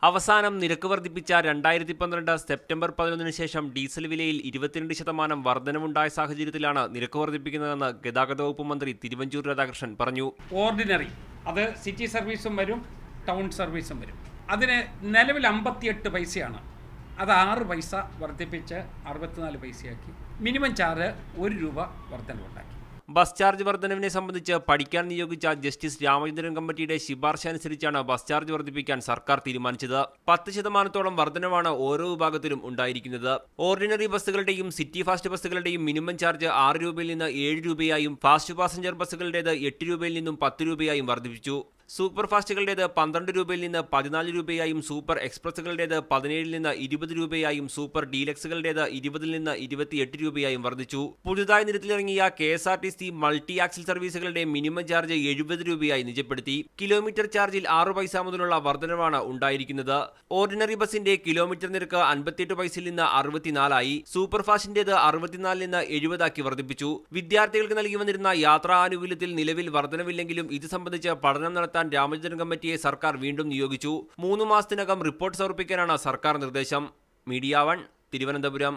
അവസാനം നിരക്ക് വർദ്ധിപ്പിച്ച 2012 സെപ്റ്റംബർ 11 ശേഷം ഡീസൽ വിലയിൽ 22% വർധനവുണ്ടായ സാഹചര്യത്തിലാണ് നിരക്ക് വർദ്ധിപ്പിക്കുന്നതെന്ന് ഗതാഗത വകുപ്പ് മന്ത്രി തിരുവഞ്ചൂർ രാധാകൃഷ്ണൻ പറഞ്ഞു. ഓർഡിനറി അത് സിറ്റി സർവീസും വരും, ടൗൺ സർവീസും വരും. അതിന് നിലവിൽ 58 പൈസയാണ്. അത് 6 പൈസ വർദ്ധിപ്പിച്ച് 64 പൈസയാക്കി. മിനിമം ചാർജ് 1 രൂപ വർധനവുണ്ടാക്കി. ബസ് ചാർജ് വർധനവിനെ സംബന്ധിച്ച് പഠിക്കാൻ നിയോഗിച്ച ജസ്റ്റിസ് രാമചന്ദ്രൻ കമ്മിറ്റിയുടെ ശുപാർശ അനുസരിച്ചാണ് ബസ് ചാർജ് വർദ്ധിപ്പിക്കാൻ സർക്കാർ തീരുമാനിച്ചത്. 10% വർധനവാണ് ഓരോ വിഭാഗത്തിലും ഉണ്ടായിരിക്കുന്നത്. ഓർഡിനറി ബസ്സുകളുടെയും സിറ്റി ഫാസ്റ്റ് ബസ്സുകളുടെയും മിനിമം ചാർജ് 6 രൂപയിൽ നിന്ന് 7 രൂപയായും ഫാസ്റ്റ് പാസഞ്ചർ ബസ്സുകളുടേത് 8 രൂപയിൽ നിന്നും 10 രൂപയായും വർദ്ധിപ്പിച്ചു. സൂപ്പർ ഫാസ്റ്റുകളുടേത് 12 രൂപയിൽ നിന്ന് 14 രൂപയായും സൂപ്പർ എക്സ്പ്രസുകളുടേത് 17 നിന്ന് 20 രൂപയായും സൂപ്പർ ഡീലക്സുകളുടേത് 20 നിന്ന് 28 രൂപയായും വർദ്ധിച്ചു. പുതുതായി നിരത്തിലിറങ്ങിയ KSRTC മൾട്ടി ആക്സിൽ സർവീസുകളുടെ മിനിമം ചാർജ് 70 രൂപയായി നിജപ്പെടുത്തി. കിലോമീറ്റർ ചാർജിൽ 6 പൈസ മുതലുള്ള വർധനവാണ് ഉണ്ടായിരിക്കുന്നത്. ഓർഡിനറി ബസിന്റെ കിലോമീറ്റർ നിരക്ക് 58 പൈസയിൽ നിന്ന് 64 ആയി. സൂപ്പർ ഫാസ്റ്റിന്റേത് 64 നിന്ന് 70 ആക്കി വർദ്ധിപ്പിച്ചു. വിദ്യാർത്ഥികൾക്ക് നൽകി വന്നിരുന്ന യാത്രാ ആനുകൂല്യത്തിൽ നിലവിൽ വർധനവില്ലെങ്കിലും ഇത് സംബന്ധിച്ച് പഠനം നടത്താൻ രാമചന്ദ്രൻ കമ്മിറ്റിയെ സർക്കാർ വീണ്ടും നിയോഗിച്ചു. 3 മാസത്തിനകം റിപ്പോർട്ട് സമർപ്പിക്കാനാണ് സർക്കാർ നിർദ്ദേശം. മീഡിയ 1 തിരുവനന്തപുരം.